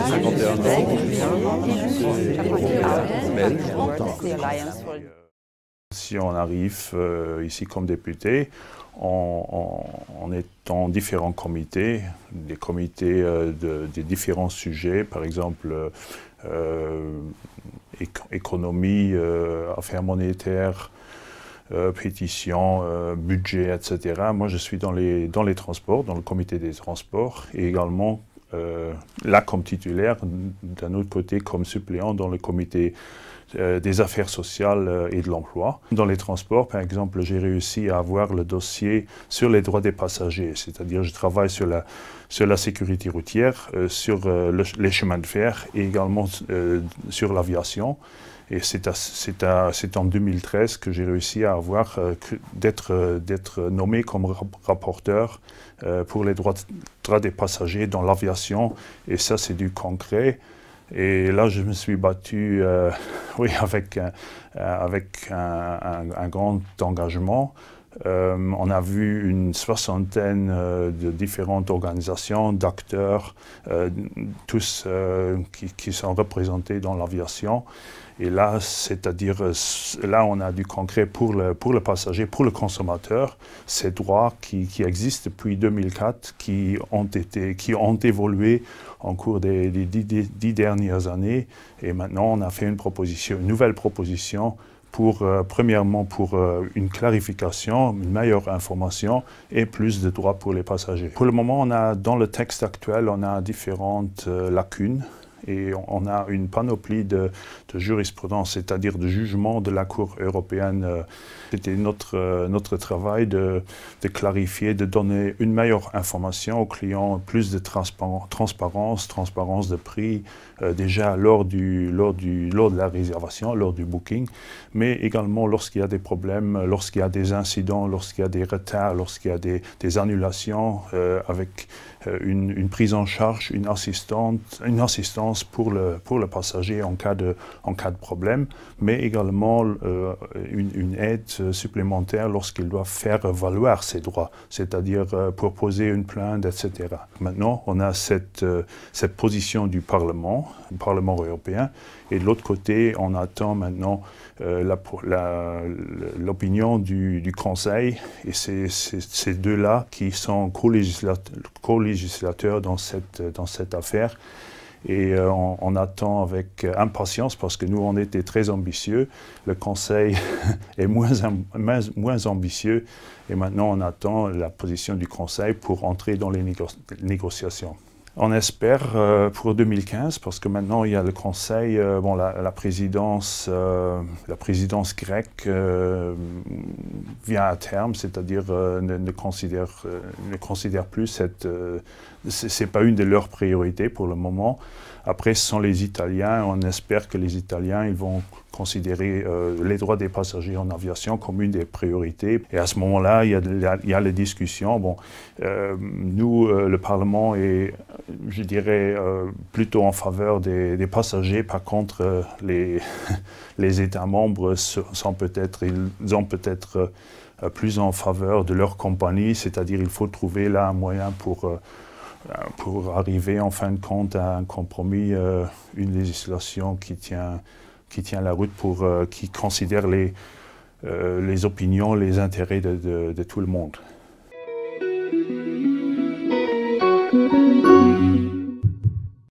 51 ans. Si on arrive ici comme député, on est dans différents comités, des comités des différents sujets, par exemple économie, affaires monétaires, pétitions, budget, etc. Moi, je suis dans les transports, dans le comité des transports, et également là comme titulaire, d'un autre côté comme suppléant dans le comité des affaires sociales et de l'emploi. Dans les transports, par exemple, j'ai réussi à avoir le dossier sur les droits des passagers, c'est-à-dire je travaille sur la sécurité routière, sur les chemins de fer et également sur l'aviation. Et c'est en 2013 que j'ai réussi à avoir d'être nommé comme rapporteur pour les droits des passagers dans l'aviation. Et ça, c'est du concret. Et là, je me suis battu oui, avec un grand engagement. On a vu une soixantaine de différentes organisations, d'acteurs, tous qui sont représentés dans l'aviation. Et là, là, on a du concret pour le passager, pour le consommateur, ces droits qui existent depuis 2004, qui ont évolué en cours des 10 dernières années. Et maintenant, on a fait une nouvelle proposition premièrement pour une clarification, une meilleure information et plus de droits pour les passagers. Pour le moment, dans le texte actuel, on a différentes lacunes. Et on a une panoplie de jurisprudence, c'est-à-dire de jugements de la Cour européenne. C'était notre travail de clarifier, de donner une meilleure information aux clients, plus de transparence de prix, déjà lors de la réservation, lors du booking, mais également lorsqu'il y a des problèmes, lorsqu'il y a des incidents, lorsqu'il y a des retards, lorsqu'il y a des annulations, avec une prise en charge, une assistance pour le passager en cas de problème, mais également une aide supplémentaire lorsqu'il doit faire valoir ses droits, c'est-à-dire pour poser une plainte, etc. Maintenant, on a cette position du Parlement européen, et de l'autre côté, on attend maintenant l'opinion du Conseil, et c'est ces deux-là qui sont co-législateurs dans cette affaire. Et on attend avec impatience parce que nous, on était très ambitieux. Le Conseil est moins ambitieux. Et maintenant, on attend la position du Conseil pour entrer dans les négociations. On espère pour 2015, parce que maintenant il y a le Conseil, la présidence grecque vient à terme, c'est-à-dire ne considère plus c'est pas une de leurs priorités pour le moment. Après, ce sont les Italiens. On espère que les Italiens ils vont considérer les droits des passagers en aviation comme une des priorités. Et à ce moment-là, il y a les discussions. Bon, nous, le Parlement est, je dirais, plutôt en faveur des passagers. Par contre, les États membres ils ont peut-être plus en faveur de leur compagnie, c'est-à-dire il faut trouver là un moyen pour arriver en fin de compte à un compromis, une législation qui tient la route, qui considère les opinions, les intérêts de tout le monde.